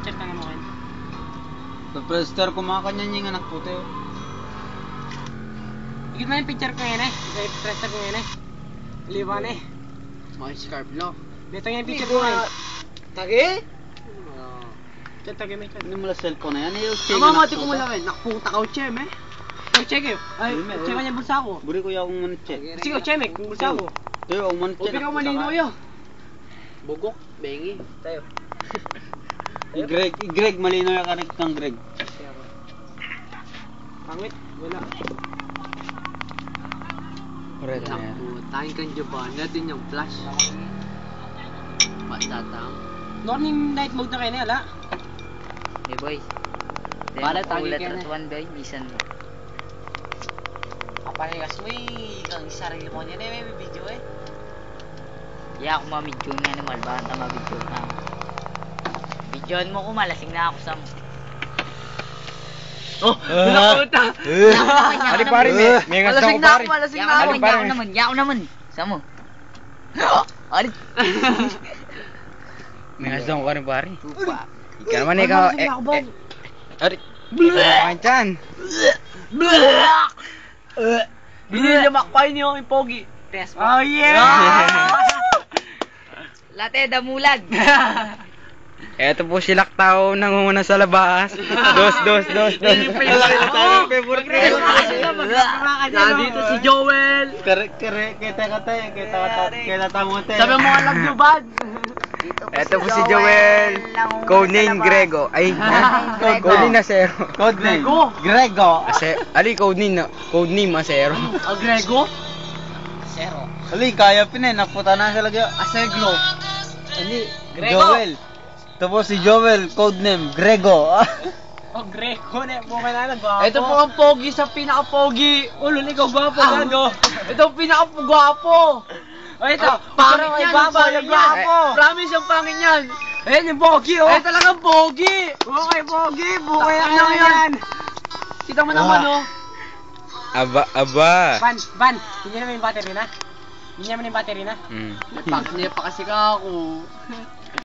picture ka na mo, Ken. Prester ko mga kanya yung anak puti. Ikit mo yung picture ko ngayon eh. Prester ko ngayon eh. Liwan eh. Mga scarf no. Dito yung picture ko ngayon. Tagi? Chat, tagay mo yung chat. Hindi mo lang cellphone na yan. Amamati ko mo lang eh. Nakputa ka o Chem eh. Oh, check eh. Ay, check ka niya bulsa ko. Buri ko yung akong manitche. Sige, check eh. Kung bulsa ko. Tayo, akong manitche. Upi ka malino yo. Bugok, bengi. Tayo. Greg, malinaw yung kanig kang Greg. Pangit, wala. Correct na yan. Nakputahin kang Japan. Natin yung flash. Matatang. Morning night mode na kayo na, ala. Hey boy. Para tagi ka na. One boy, bisan mo. Aparegas mo kang sarili mo niya may video eh. Kaya ako mamidyon nga naman, baka mabidyon na. Bidyon mo ko, malasing na ako sa... Oh! Pinakuta! Ali pare, may ngas na ako pare. Malasing na ako. Yako naman. Sama mo. Ali. May ngas na ako ka rin pare. Tupa. Ikaw naman ikaw. Ari. Pakain dyan. Binilimakpain niyo yung pogi. Oh yeah! Late, damulag. Eto po si Laktao nangunguna sa labas. Dos. Nandito si Joel. Kita tamote. Sabi mo alam nyo bad. Eto po si Joel. Codename Grego. Ay, codename Asero. Codename Grego. Ali codename Asero. Grego? Zero. Ali kaya pinay naputa na sa lagyo. Aseglo. Ali Grego. Joel. Tapos si Joel codename Grego. Oh, Greco na. Buka na gwapo. Ito po ang pogi sa pinaka-pogi. Ulo, ikaw gwapo, gago. Ito ang pinaka-gwapo. Oh, ito. Pangit yan. Gwapo, yung gwapo. Promise yung pangit yan. Ayan yung pogi, oh. Talagang pogi. Okay, pogi. Bukay Takpan lang lang yan. Kita mo naman oh. Aba. Van, hindi naman yung battery na. Hindi naman yung battery na. Pag niya pa kasi ako.